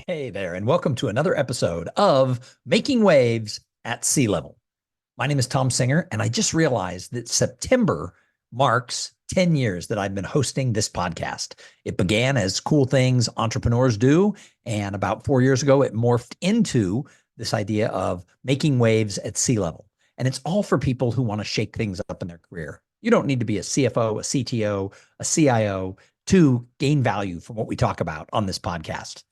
Hey there, and welcome to another episode of Making Waves at Sea Level. My name is Thom Singer, and I just realized that September marks 10 years that I've been hosting this podcast. It began as cool things entrepreneurs do, and about 4 years ago, it morphed into this idea of making waves at sea level. And it's all for people who want to shake things up in their career. You don't need to be a CFO, a CTO, a CIO to gain value from what we talk about on this podcast.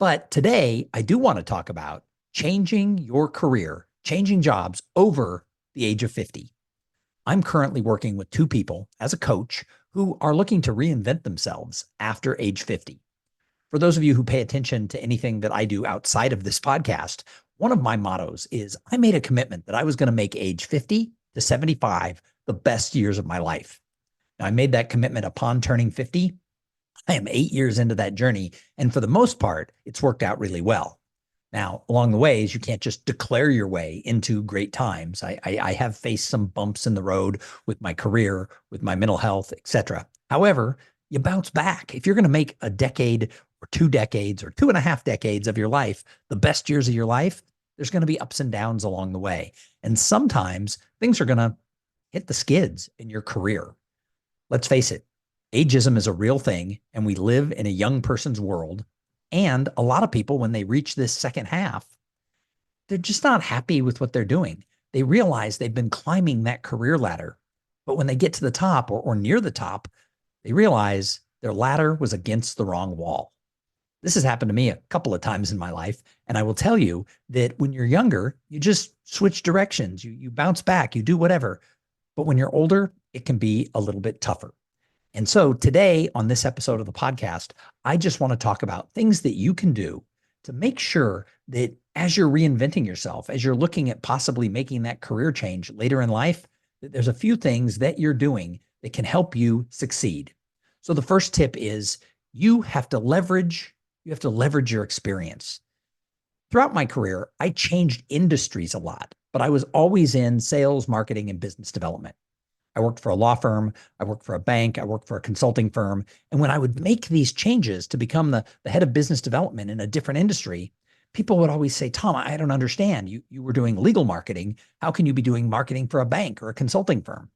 But today, I do want to talk about changing your career, changing jobs over the age of 50. I'm currently working with two people as a coach who are looking to reinvent themselves after age 50. For those of you who pay attention to anything that I do outside of this podcast, one of my mottos is I made a commitment that I was going to make age 50 to 75 the best years of my life. Now, I made that commitment upon turning 50. I am 8 years into that journey. And for the most part, it's worked out really well. Now, along the ways, you can't just declare your way into great times. I have faced some bumps in the road with my career, with my mental health, etc. However, you bounce back. If you're going to make a decade or 2 decades or 2.5 decades of your life, the best years of your life, there's going to be ups and downs along the way. And sometimes things are going to hit the skids in your career. Let's face it, ageism is a real thing, and we live in a young person's world. And a lot of people, when they reach this second half, they're just not happy with what they're doing. They realize they've been climbing that career ladder. But when they get to the top or near the top, they realize their ladder was against the wrong wall. This has happened to me a couple of times in my life. And I will tell you that when you're younger, you just switch directions, you bounce back, you do whatever. But when you're older, it can be a little bit tougher. And so today on this episode of the podcast, I just want to talk about things that you can do to make sure that as you're reinventing yourself, as you're looking at possibly making that career change later in life, that there's a few things that you're doing that can help you succeed. So the first tip is you have to leverage your experience. Throughout my career, I changed industries a lot, but I was always in sales, marketing, and business development. I worked for a law firm. I worked for a bank. I worked for a consulting firm. And when I would make these changes to become the head of business development in a different industry, people would always say, Thom, I don't understand. You were doing legal marketing. How can you be doing marketing for a bank or a consulting firm?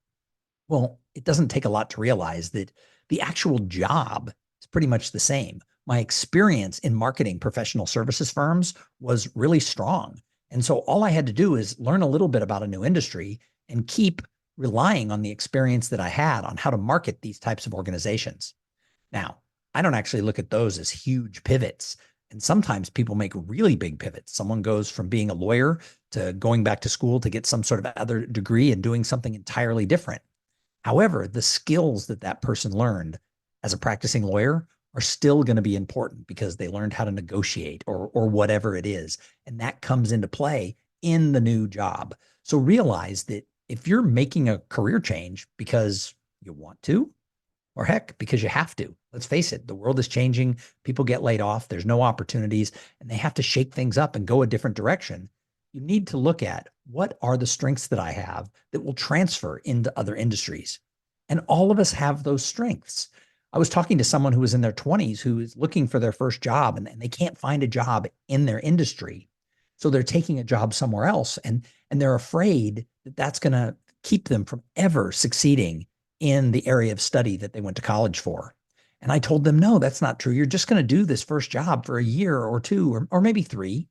Well, it doesn't take a lot to realize that the actual job is pretty much the same. My experience in marketing professional services firms was really strong. And so all I had to do is learn a little bit about a new industry and keep relying on the experience that I had on how to market these types of organizations. Now, I don't actually look at those as huge pivots. And sometimes people make really big pivots. Someone goes from being a lawyer to going back to school to get some sort of other degree and doing something entirely different. However, the skills that that person learned as a practicing lawyer are still going to be important because they learned how to negotiate or whatever it is. And that comes into play in the new job. So realize that if you're making a career change because you want to, or heck, because you have to, let's face it, the world is changing. People get laid off. There's no opportunities, and they have to shake things up and go a different direction. You need to look at what are the strengths that I have that will transfer into other industries. And all of us have those strengths. I was talking to someone who was in their 20s who is looking for their first job, and they can't find a job in their industry. So they're taking a job somewhere else, and they're afraid that that's going to keep them from ever succeeding in the area of study that they went to college for. And I told them, no, that's not true. You're just going to do this first job for a year or two, or maybe 3,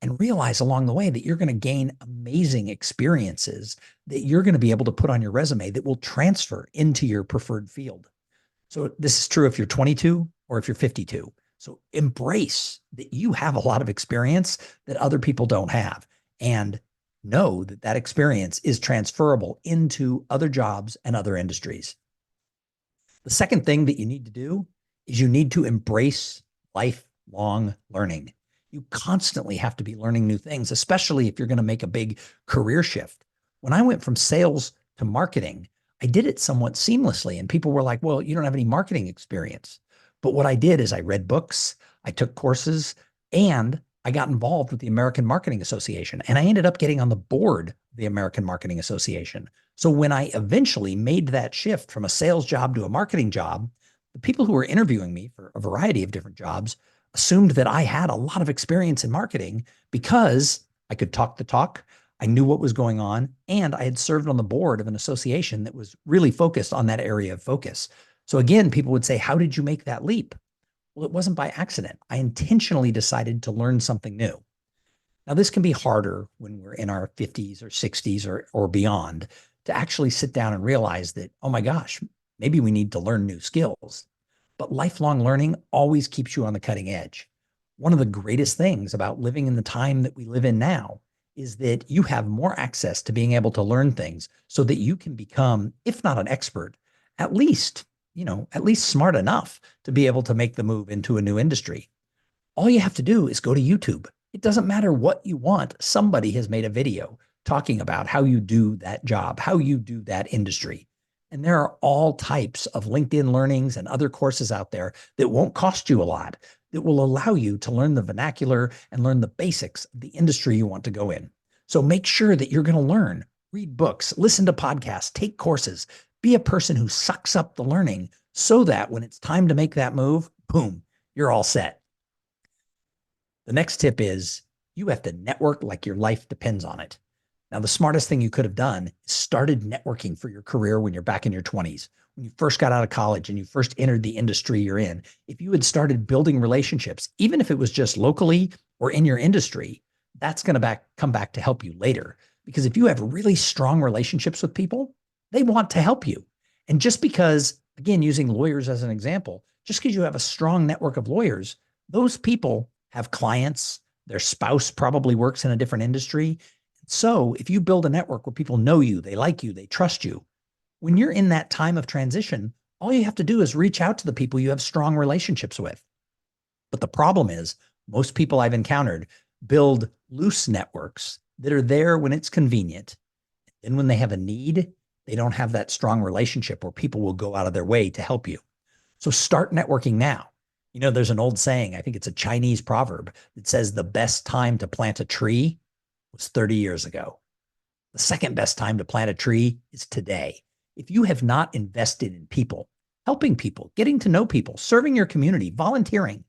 and realize along the way that you're going to gain amazing experiences that you're going to be able to put on your resume that will transfer into your preferred field. So this is true if you're 22 or if you're 52. So embrace that you have a lot of experience that other people don't have, and know that that experience is transferable into other jobs and other industries. The second thing that you need to do is you need to embrace lifelong learning. You constantly have to be learning new things, especially if you're going to make a big career shift. When I went from sales to marketing, I did it somewhat seamlessly, and people were like, well, you don't have any marketing experience. But what I did is I read books, I took courses, and I got involved with the American Marketing Association, and I ended up getting on the board of the American Marketing Association. So when I eventually made that shift from a sales job to a marketing job, the people who were interviewing me for a variety of different jobs assumed that I had a lot of experience in marketing because I could talk the talk. I knew what was going on, and I had served on the board of an association that was really focused on that area of focus. So again, people would say, how did you make that leap? Well, it wasn't by accident. I intentionally decided to learn something new. Now, this can be harder when we're in our 50s or 60s or beyond to actually sit down and realize that, oh my gosh, maybe we need to learn new skills. But lifelong learning always keeps you on the cutting edge. One of the greatest things about living in the time that we live in now is that you have more access to being able to learn things so that you can become, if not an expert, at least, at least smart enough to be able to make the move into a new industry. All you have to do is go to YouTube. It doesn't matter what you want. Somebody has made a video talking about how you do that job, how you do that industry. And there are all types of LinkedIn learnings and other courses out there that won't cost you a lot, that will allow you to learn the vernacular and learn the basics of the industry you want to go in. So make sure that you're going to learn, read books, listen to podcasts, take courses, be a person who sucks up the learning so that when it's time to make that move, boom, you're all set. The next tip is you have to network like your life depends on it. Now, the smartest thing you could have done is started networking for your career when you're back in your 20s, when you first got out of college and you first entered the industry you're in. If you had started building relationships, even if it was just locally or in your industry, that's going to come back to help you later. Because if you have really strong relationships with people, they want to help you. And just because, again, using lawyers as an example, just because you have a strong network of lawyers, those people have clients, their spouse probably works in a different industry. So if you build a network where people know you, they like you, they trust you, when you're in that time of transition, all you have to do is reach out to the people you have strong relationships with. But the problem is most people I've encountered build loose networks that are there when it's convenient. And when they have a need, they don't have that strong relationship where people will go out of their way to help you. So start networking now. There's an old saying, I think it's a Chinese proverb that says the best time to plant a tree was 30 years ago. The second best time to plant a tree is today. If you have not invested in people, helping people, getting to know people, serving your community, volunteering,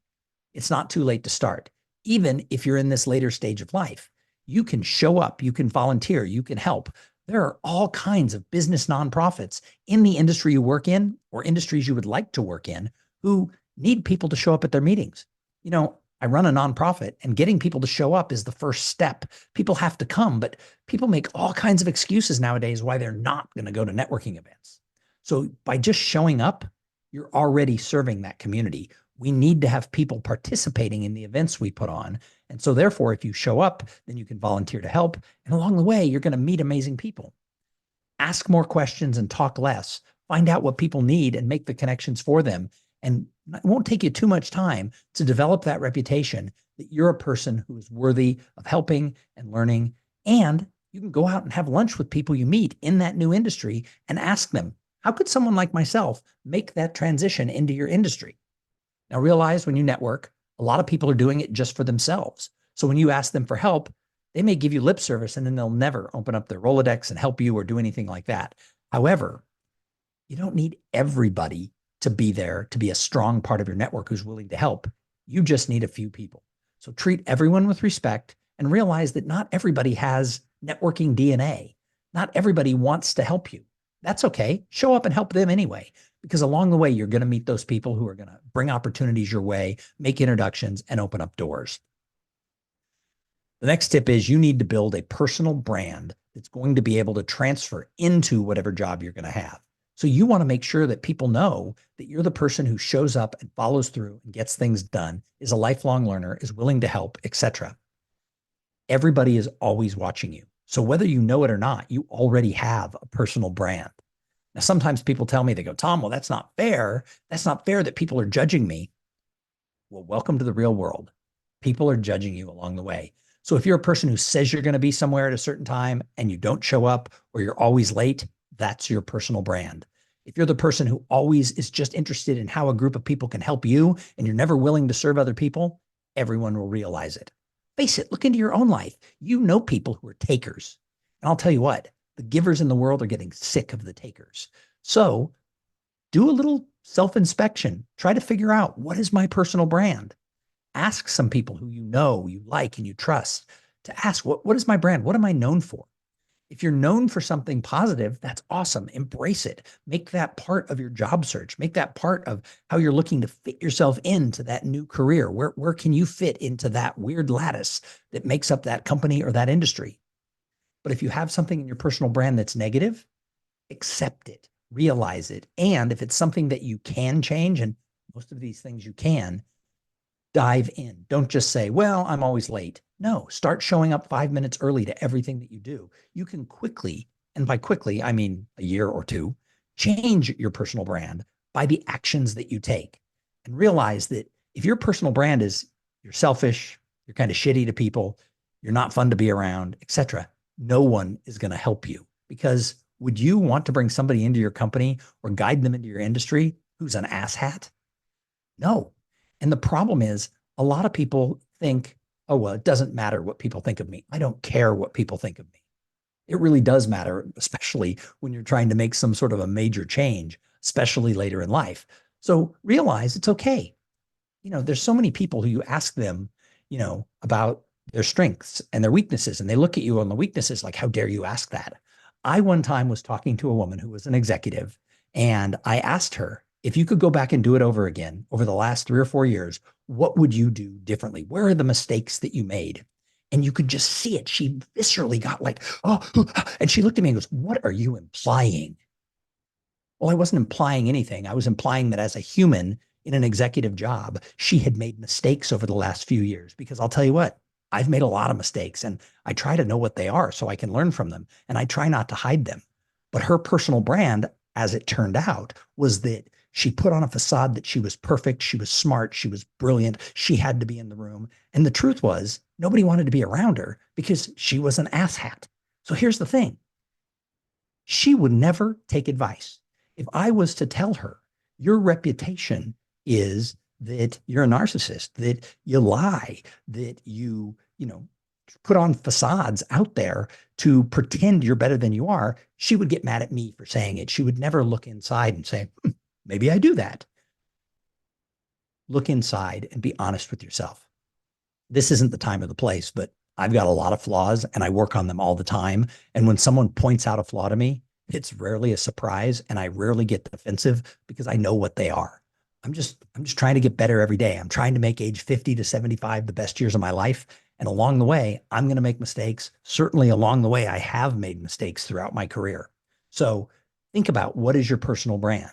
it's not too late to start. Even if you're in this later stage of life, you can show up, you can volunteer, you can help. There are all kinds of business nonprofits in the industry you work in or industries you would like to work in who need people to show up at their meetings. I run a nonprofit and getting people to show up is the first step. People have to come, but people make all kinds of excuses nowadays why they're not going to go to networking events. So by just showing up, you're already serving that community. We need to have people participating in the events we put on. And so therefore, if you show up, then you can volunteer to help. And along the way, you're going to meet amazing people. Ask more questions and talk less. Find out what people need and make the connections for them. And it won't take you too much time to develop that reputation that you're a person who is worthy of helping and learning. And you can go out and have lunch with people you meet in that new industry and ask them, how could someone like myself make that transition into your industry? Now realize when you network, a lot of people are doing it just for themselves. So when you ask them for help, they may give you lip service and then they'll never open up their Rolodex and help you or do anything like that. However, you don't need everybody to be there to be a strong part of your network who's willing to help. You just need a few people. So treat everyone with respect and realize that not everybody has networking DNA. Not everybody wants to help you. That's okay. Show up and help them anyway, because along the way, you're going to meet those people who are going to bring opportunities your way, make introductions, and open up doors. The next tip is you need to build a personal brand that's going to be able to transfer into whatever job you're going to have. So you want to make sure that people know that you're the person who shows up and follows through and gets things done, is a lifelong learner, is willing to help, etc. Everybody is always watching you. So whether you know it or not, you already have a personal brand. Now, sometimes people tell me, they go, Tom, well, that's not fair. That's not fair that people are judging me. Well, welcome to the real world. People are judging you along the way. So if you're a person who says you're going to be somewhere at a certain time and you don't show up or you're always late, that's your personal brand. If you're the person who always is just interested in how a group of people can help you and you're never willing to serve other people, everyone will realize it. Face it, look into your own life. You know people who are takers. And I'll tell you what, the givers in the world are getting sick of the takers. So do a little self-inspection. Try to figure out, what is my personal brand? Ask some people who you know, you like, and you trust to ask, what is my brand? What am I known for? If you're known for something positive, that's awesome. Embrace it. Make that part of your job search. Make that part of how you're looking to fit yourself into that new career. Where can you fit into that weird lattice that makes up that company or that industry? But if you have something in your personal brand that's negative, accept it, realize it. And if it's something that you can change, and most of these things you can, dive in. Don't just say, well, I'm always late. No, start showing up 5 minutes early to everything that you do. You can quickly, and by quickly, I mean a year or two, change your personal brand by the actions that you take. And realize that if your personal brand is you're selfish, you're kind of shitty to people, you're not fun to be around, etc., no one is going to help you. Because would you want to bring somebody into your company or guide them into your industry who's an asshat? No. And the problem is a lot of people think, oh, well, it doesn't matter what people think of me. I don't care what people think of me. It really does matter, especially when you're trying to make some sort of a major change, especially later in life. So realize it's okay. There's so many people who you ask them, about their strengths and their weaknesses, and they look at you on the weaknesses like, how dare you ask that? I one time was talking to a woman who was an executive, and I asked her, if you could go back and do it over again over the last 3 or 4 years, what would you do differently? Where are the mistakes that you made? And you could just see it. She viscerally got like, oh, and she looked at me and goes, what are you implying? Well, I wasn't implying anything. I was implying that as a human in an executive job, she had made mistakes over the last few years. Because I'll tell you what, I've made a lot of mistakes and I try to know what they are so I can learn from them. And I try not to hide them. But her personal brand, as it turned out, was that she put on a facade that she was perfect. She was smart. She was brilliant. She had to be in the room. And the truth was, nobody wanted to be around her because she was an asshat. So here's the thing. She would never take advice. If I was to tell her, your reputation is that you're a narcissist, that you lie, that you put on facades out there to pretend you're better than you are, she would get mad at me for saying it. She would never look inside and say, maybe I do that. Look inside and be honest with yourself. This isn't the time or the place, but I've got a lot of flaws and I work on them all the time. And when someone points out a flaw to me, it's rarely a surprise and I rarely get defensive because I know what they are. I'm just trying to get better every day. I'm trying to make age 50 to 75 the best years of my life. And along the way, I'm going to make mistakes. Certainly along the way, I have made mistakes throughout my career. So think about what is your personal brand?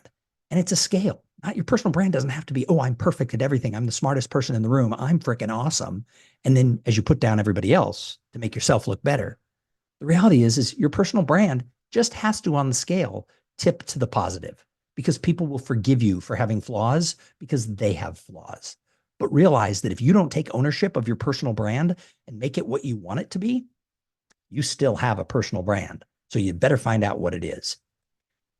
And it's a scale. Not your personal brand doesn't have to be, oh, I'm perfect at everything. I'm the smartest person in the room. I'm freaking awesome. And then as you put down everybody else to make yourself look better, the reality is your personal brand just has to, on the scale, tip to the positive because people will forgive you for having flaws because they have flaws. But realize that if you don't take ownership of your personal brand and make it what you want it to be, you still have a personal brand. So you better find out what it is.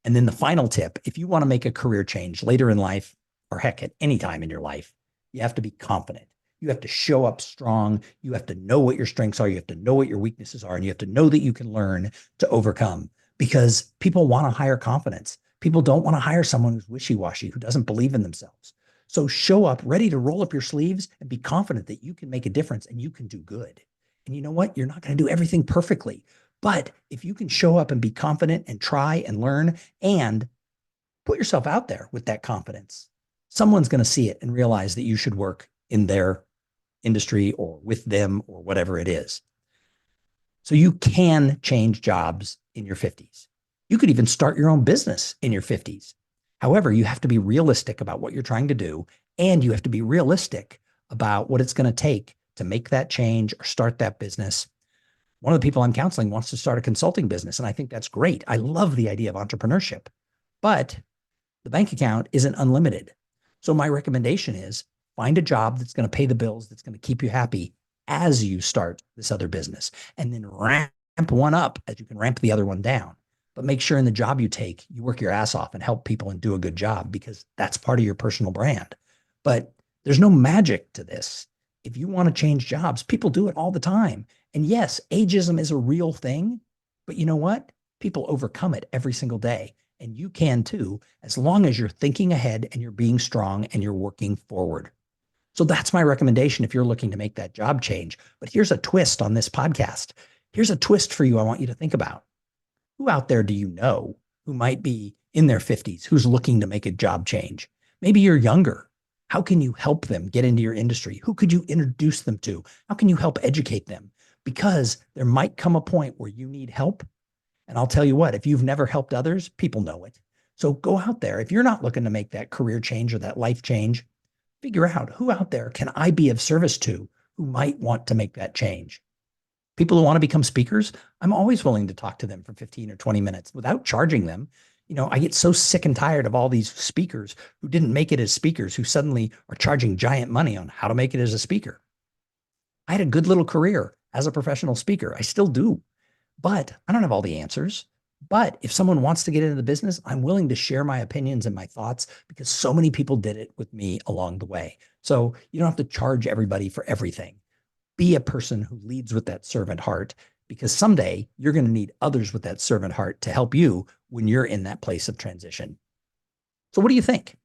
And then the final tip, if you want to make a career change later in life, or heck, at any time in your life, you have to be confident. You have to show up strong. You have to know what your strengths are. You have to know what your weaknesses are. And you have to know that you can learn to overcome because people want to hire confidence. People don't want to hire someone who's wishy-washy, who doesn't believe in themselves. So show up ready to roll up your sleeves and be confident that you can make a difference and you can do good. And you know what? You're not going to do everything perfectly. But if you can show up and be confident and try and learn and put yourself out there with that confidence, someone's going to see it and realize that you should work in their industry or with them or whatever it is. So you can change jobs in your 50s. You could even start your own business in your 50s. However, you have to be realistic about what you're trying to do, and you have to be realistic about what it's going to take to make that change or start that business. One of the people I'm counseling wants to start a consulting business, and I think that's great. I love the idea of entrepreneurship, but the bank account isn't unlimited. So my recommendation is find a job that's going to pay the bills, that's going to keep you happy as you start this other business, and then ramp one up as you can ramp the other one down. But make sure in the job you take, you work your ass off and help people and do a good job because that's part of your personal brand. But there's no magic to this. If you want to change jobs, people do it all the time. And yes, ageism is a real thing, but you know what? People overcome it every single day. And you can too, as long as you're thinking ahead and you're being strong and you're working forward. So that's my recommendation if you're looking to make that job change. But here's a twist on this podcast. Here's a twist for you I want you to think about. Who out there do you know who might be in their 50s, who's looking to make a job change? Maybe you're younger. How can you help them get into your industry? Who could you introduce them to? How can you help educate them? Because there might come a point where you need help. And I'll tell you what, if you've never helped others, people know it. So go out there. If you're not looking to make that career change or that life change, figure out who out there can I be of service to who might want to make that change. People who want to become speakers, I'm always willing to talk to them for 15 or 20 minutes without charging them. I get so sick and tired of all these speakers who didn't make it as speakers, who suddenly are charging giant money on how to make it as a speaker. I had a good little career as a professional speaker. I still do, but I don't have all the answers. But if someone wants to get into the business, I'm willing to share my opinions and my thoughts because so many people did it with me along the way. So you don't have to charge everybody for everything. Be a person who leads with that servant heart, because someday you're going to need others with that servant heart to help you when you're in that place of transition. So what do you think?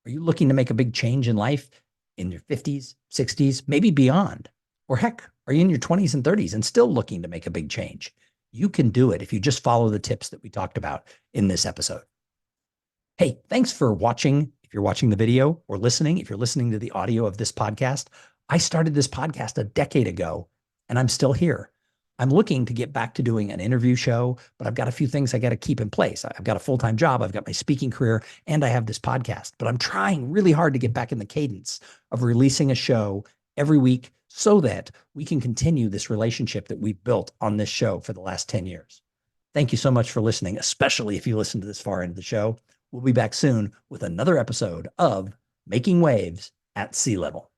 Are you looking to make a big change in life in your 50s, 60s, maybe beyond? Or heck, are you in your 20s and 30s and still looking to make a big change? You can do it if you just follow the tips that we talked about in this episode. Hey, thanks for watching. If you're watching the video or listening, if you're listening to the audio of this podcast, I started this podcast a decade ago and I'm still here. I'm looking to get back to doing an interview show, but I've got a few things I got to keep in place. I've got a full-time job, I've got my speaking career, and I have this podcast. But I'm trying really hard to get back in the cadence of releasing a show every week so that we can continue this relationship that we've built on this show for the last 10 years. Thank you so much for listening, especially if you listen to this far into the show. We'll be back soon with another episode of Making Waves at Sea Level.